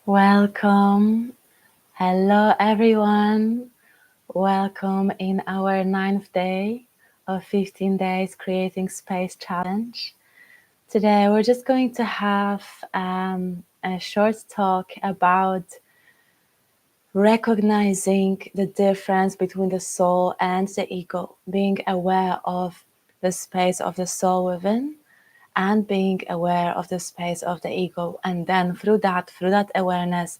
Welcome. Hello, everyone. Welcome in our 9th day of 15 days creating space challenge. Today, we're just going to have a short talk about recognizing the difference between the soul and the ego, being aware of the space of the soul within and being aware of the space of the ego. And then through that awareness,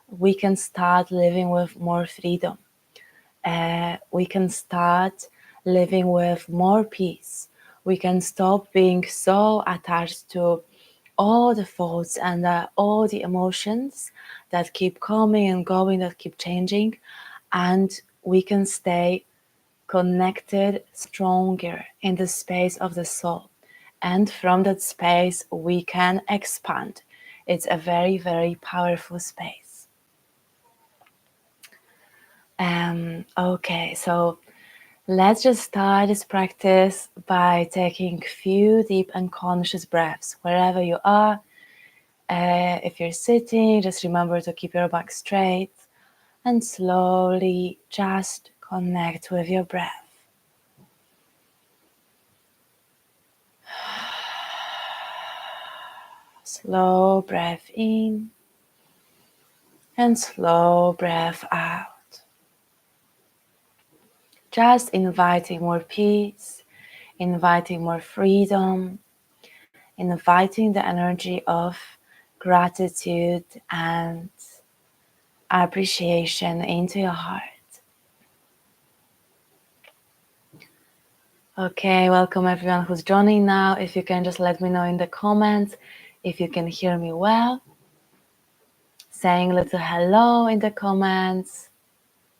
we can start living with more freedom. We can start living with more peace. We can stop being so attached to all the thoughts and all the emotions that keep coming and going, that keep changing, and we can stay connected, stronger in the space of the soul. And from that space, we can expand. It's a very, very powerful space. Okay, so let's just start this practice by taking a few deep and conscious breaths wherever you are. If you're sitting, just remember to keep your back straight and slowly just connect with your breath. Slow breath in and slow breath out. Just inviting more peace, inviting more freedom, inviting the energy of gratitude and appreciation into your heart. Okay, welcome everyone who's joining now. If you can just let me know in the comments if you can hear me well. Saying a little hello in the comments,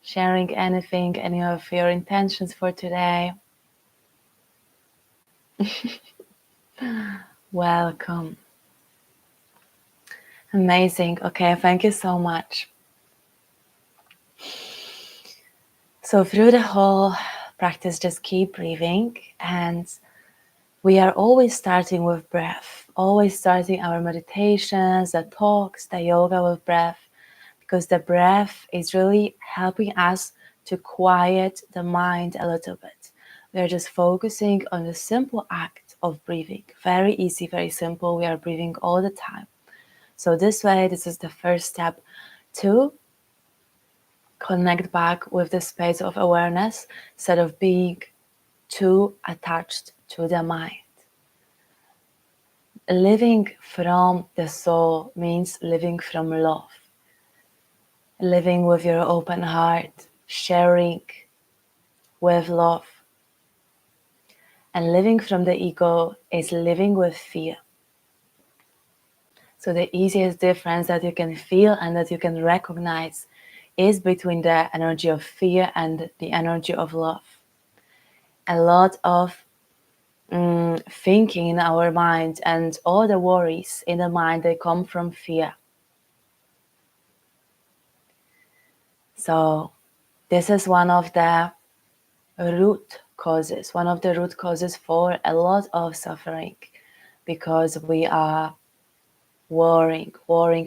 sharing anything, any of your intentions for today. Welcome. Amazing. Okay, thank you so much. So through the whole practice, just keep breathing, and we are always starting with breath, always starting our meditations, the talks, the yoga with breath, because the breath is really helping us to quiet the mind a little bit. We are just focusing on the simple act of breathing. Very easy, very simple. We are breathing all the time. So this way, this is the first step to connect back with the space of awareness instead of being too attached to the mind. Living from the soul means living from love, living with your open heart, sharing with love. And living from the ego is living with fear. So the easiest difference that you can feel and that you can recognize is between the energy of fear and the energy of love. A lot of thinking in our mind and all the worries in the mind, they come from fear. So this is one of the root causes for a lot of suffering, because we are worrying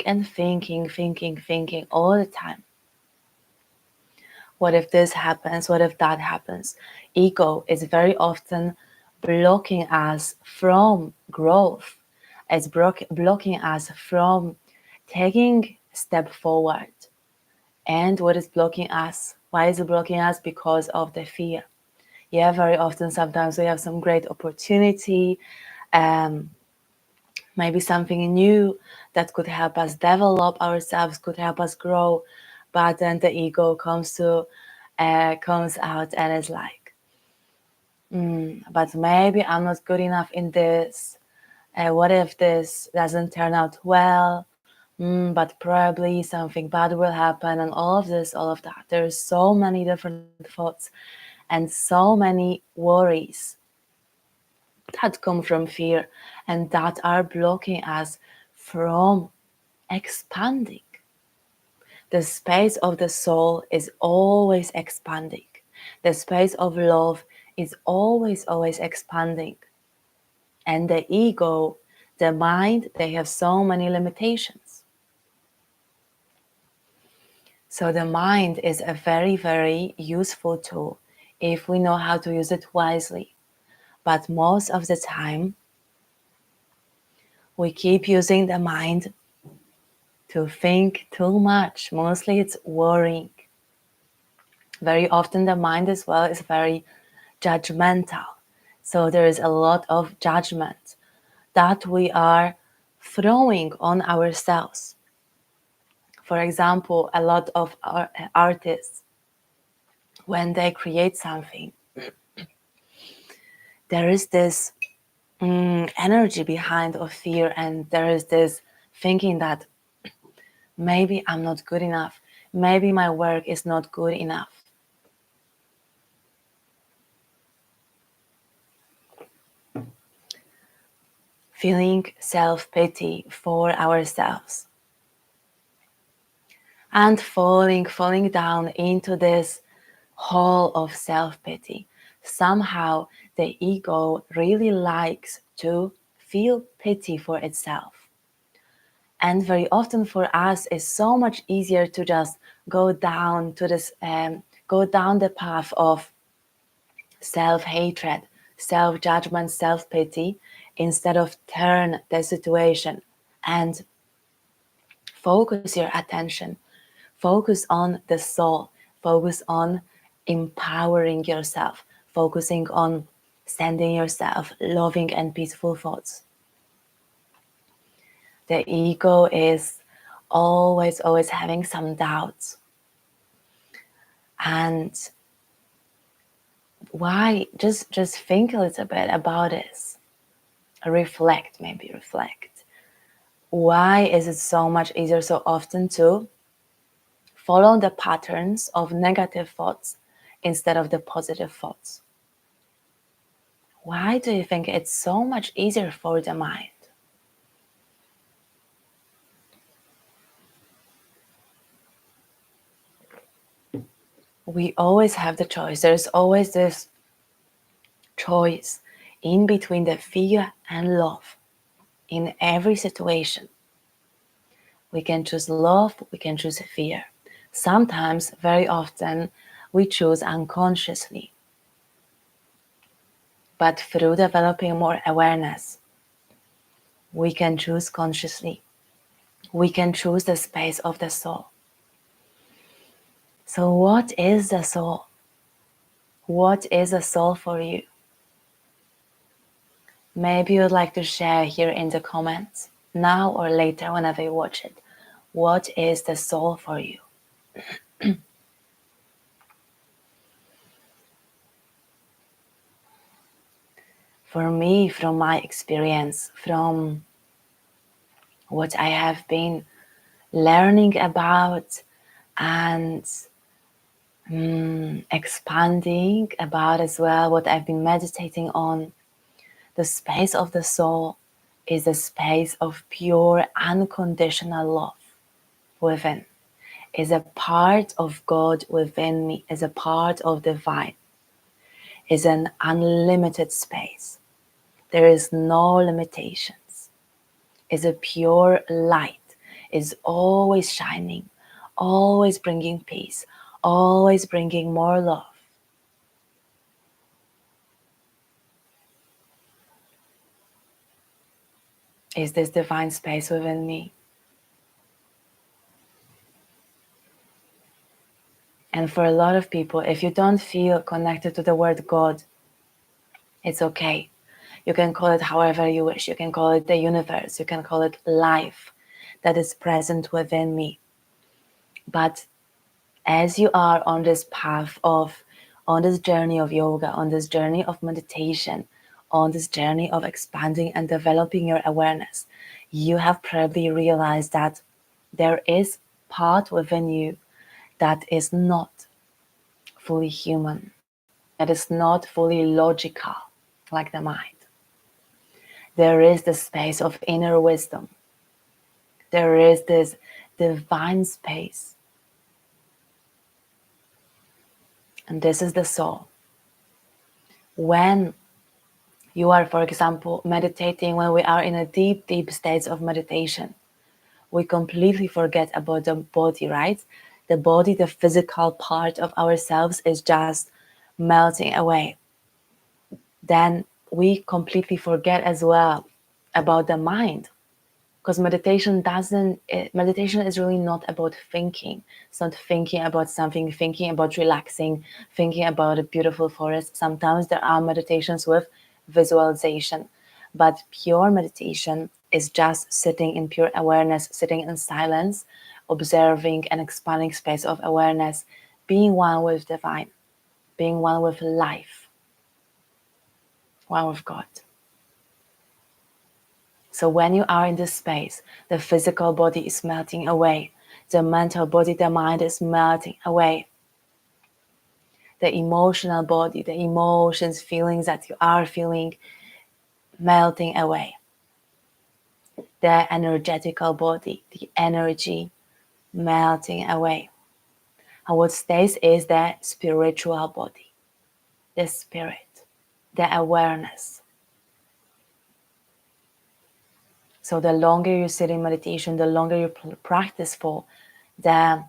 and thinking all the time. What if this happens? What if that happens? Ego is very often blocking us from growth. It's blocking us from taking a step forward. And what is blocking us? Why is it blocking us? Because of the fear. Yeah, very often, sometimes we have some great opportunity, maybe something new that could help us develop ourselves, could help us grow, but then the ego comes out and is like, but maybe I'm not good enough in this. What if this doesn't turn out well? But probably something bad will happen, and all of this, all of that. There's so many different thoughts and so many worries that come from fear and that are blocking us from expanding. The space of the soul is always expanding. The space of love is always expanding. And the ego, the mind, they have so many limitations. So the mind is a very, very useful tool if we know how to use it wisely. But most of the time, we keep using the mind to think too much. Mostly it's worrying. Very often the mind as well is very judgmental. So there is a lot of judgment that we are throwing on ourselves. For example, a lot of artists, when they create something, there is this energy behind of fear, and there is this thinking that maybe I'm not good enough, maybe my work is not good enough. Feeling self-pity for ourselves and falling down into this hole of self-pity. Somehow the ego really likes to feel pity for itself. And very often for us it's so much easier to just go down to this go down the path of self-hatred, self-judgment, self-pity, instead of turn the situation and focus your attention, focus on the soul, focus on empowering yourself, focusing on sending yourself loving and peaceful thoughts. The ego is always having some doubts. And why? Just think a little bit about this. Maybe reflect. Why is it so much easier so often to follow the patterns of negative thoughts instead of the positive thoughts? Why do you think it's so much easier for the mind? We always have the choice. There's always this choice in between the fear and love in every situation. We can choose love, we can choose fear. Sometimes, very often, we choose unconsciously. But through developing more awareness, we can choose consciously. We can choose the space of the soul. So what is the soul? What is a soul for you? Maybe you'd like to share here in the comments, now or later whenever you watch it. What is the soul for you? For me, from my experience, from what I have been learning about and expanding about as well, what I've been meditating on, the space of the soul is a space of pure unconditional love within, is a part of God within me, is a part of divine, is an unlimited space. There is no limitations, is a pure light, is always shining, always bringing peace, always bringing more love. Is this divine space within me? And for a lot of people, if you don't feel connected to the word God, it's okay. You can call it however you wish. You can call it the universe. You can call it life that is present within me. But as you are on this path on this journey of yoga, on this journey of meditation, on this journey of expanding and developing your awareness, you have probably realized that there is part within you that is not fully human, that is not fully logical like the mind. There is the space of inner wisdom. There is this divine space. And this is the soul. When you are, for example, meditating, when we are in a deep states of meditation, we completely forget about the body, right? The body, the physical part of ourselves, is just melting away. Then we completely forget as well about the mind, because meditation is really not about thinking. It's not thinking about something, thinking about relaxing, thinking about a beautiful forest. Sometimes there are meditations with visualization, but pure meditation is just sitting in pure awareness, sitting in silence, observing an expanding space of awareness, being one with divine, being one with life, one with God. So when you are in this space, the physical body is melting away, the mental body, the mind is melting away, the emotional body, the emotions, feelings that you are feeling, melting away, the energetical body, the energy, melting away. And what stays is the spiritual body, the spirit, the awareness. So the longer you sit in meditation, the longer you practice for, the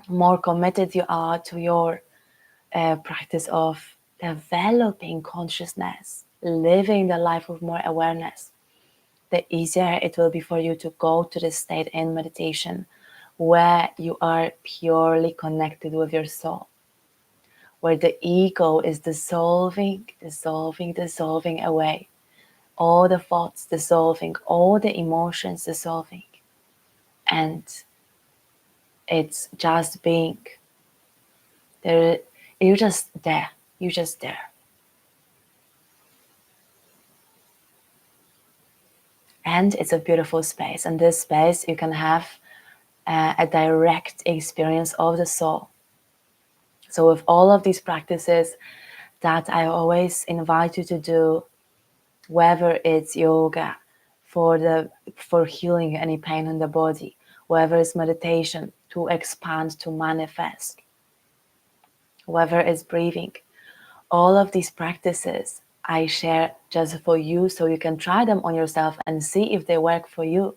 more committed you are to your practice of developing consciousness, living the life with more awareness, the easier it will be for you to go to the state in meditation where you are purely connected with your soul, where the ego is dissolving, dissolving, dissolving away, all the thoughts dissolving, all the emotions dissolving, and it's just being there. You're just there. You're just there. And it's a beautiful space. And this space, you can have a direct experience of the soul. So with all of these practices that I always invite you to do, whether it's yoga for healing any pain in the body, whether it's meditation to expand, to manifest, whether it's breathing, all of these practices I share just for you so you can try them on yourself and see if they work for you.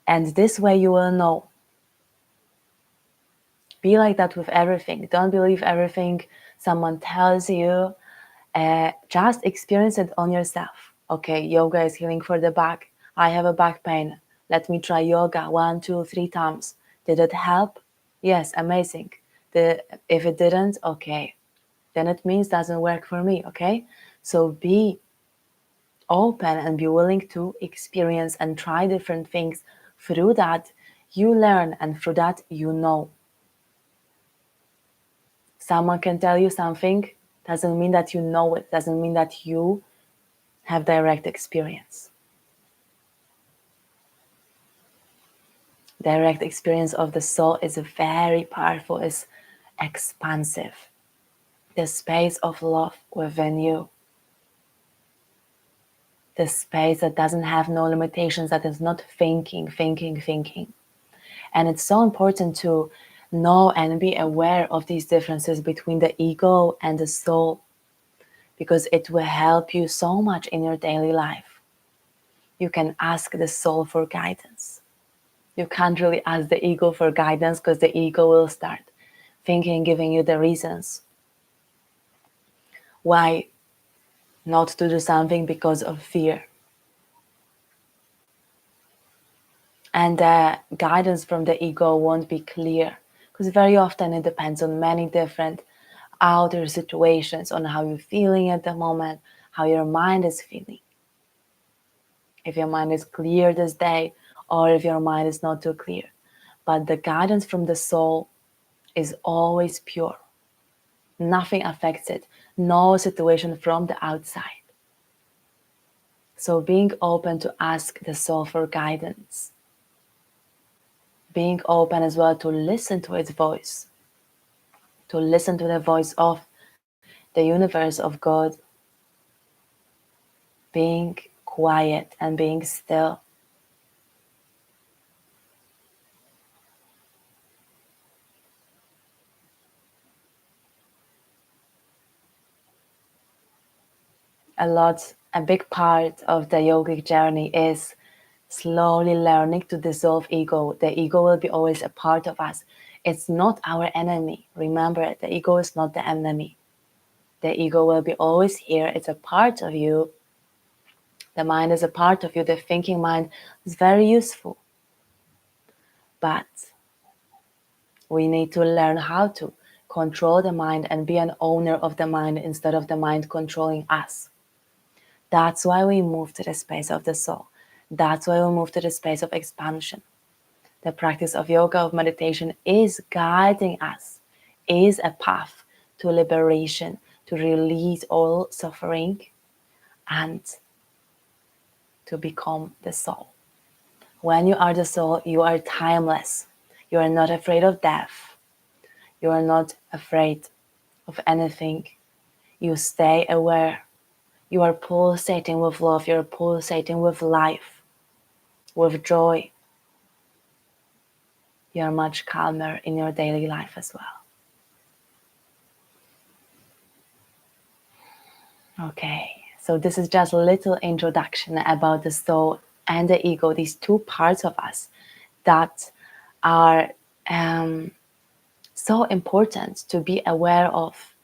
And this way you will know. Be like that with everything. Don't believe everything someone tells you. Just experience it on yourself. Okay, yoga is healing for the back. I have a back pain. Let me try yoga 1, 2, 3 times. Did it help? Yes, amazing. If it didn't, okay, then it means it doesn't work for me. Okay, so be open and be willing to experience and try different things. Through that, you learn, and through that, you know. Someone can tell you something, doesn't mean that you know it, doesn't mean that you have direct experience. Direct experience of the soul is very powerful, is expansive. The space of love within you. The space that doesn't have no limitations, that is not thinking, thinking, thinking. And it's so important to know and be aware of these differences between the ego and the soul, because it will help you so much in your daily life. You can ask the soul for guidance. You can't really ask the ego for guidance because the ego will start thinking, giving you the reasons why not to do something because of fear. And the guidance from the ego won't be clear because very often it depends on many different outer situations, on how you're feeling at the moment, how your mind is feeling. If your mind is clear this day, or if your mind is not too clear. But the guidance from the soul is always pure. Nothing affects it, no situation from the outside. So being open to ask the soul for guidance. Being open as well to listen to its voice. To listen to the voice of the universe, of God. Being quiet and being still. A big part of the yogic journey is slowly learning to dissolve ego. The ego will be always a part of us. It's not our enemy. Remember, the ego is not the enemy. The ego will be always here. It's a part of you. The mind is a part of you. The thinking mind is very useful. But we need to learn how to control the mind and be an owner of the mind instead of the mind controlling us. That's why we move to the space of the soul. That's why we move to the space of expansion. The practice of yoga, of meditation is guiding us, is a path to liberation, to release all suffering and to become the soul. When you are the soul, you are timeless. You are not afraid of death. You are not afraid of anything. You stay aware. You are pulsating with love. You are pulsating with life, with joy. You are much calmer in your daily life as well. Okay, so this is just a little introduction about the soul and the ego, these two parts of us that are so important to be aware of.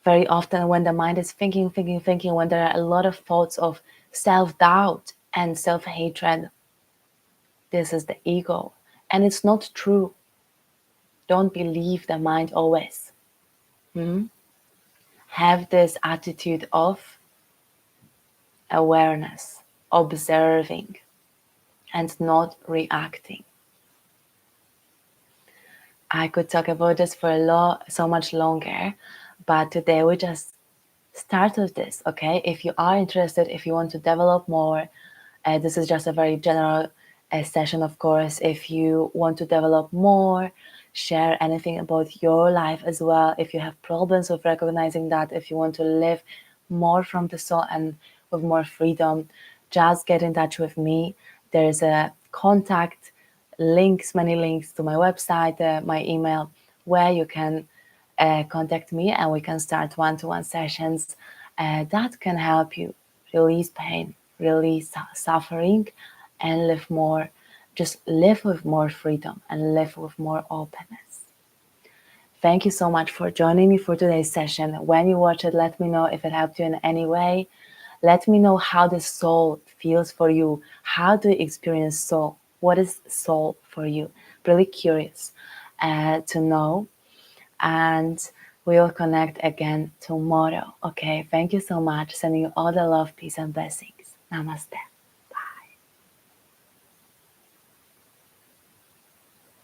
Very often when the mind is thinking, when there are a lot of thoughts of self-doubt and self-hatred, this is the ego. And it's not true. Don't believe the mind always. Have this attitude of awareness, observing, and not reacting. I could talk about this for so much longer, but today we just start with this, okay? If you are interested, if you want to develop more, this is just a very general session, of course. If you want to develop more, share anything about your life as well. If you have problems with recognizing that, if you want to live more from the soul and with more freedom, just get in touch with me. There's a contact links, many links to my website, my email, where you can contact me and we can start one-to-one sessions that can help you release pain, release suffering, and live more, just live with more freedom and live with more openness. Thank you so much for joining me for today's session. When you watch it, let me know if it helped you in any way. Let me know how the soul feels for you. How do you experience soul? What is soul for you? Really curious to know. And we'll connect again tomorrow. Okay, thank you so much. Sending you all the love, peace, and blessings. Namaste.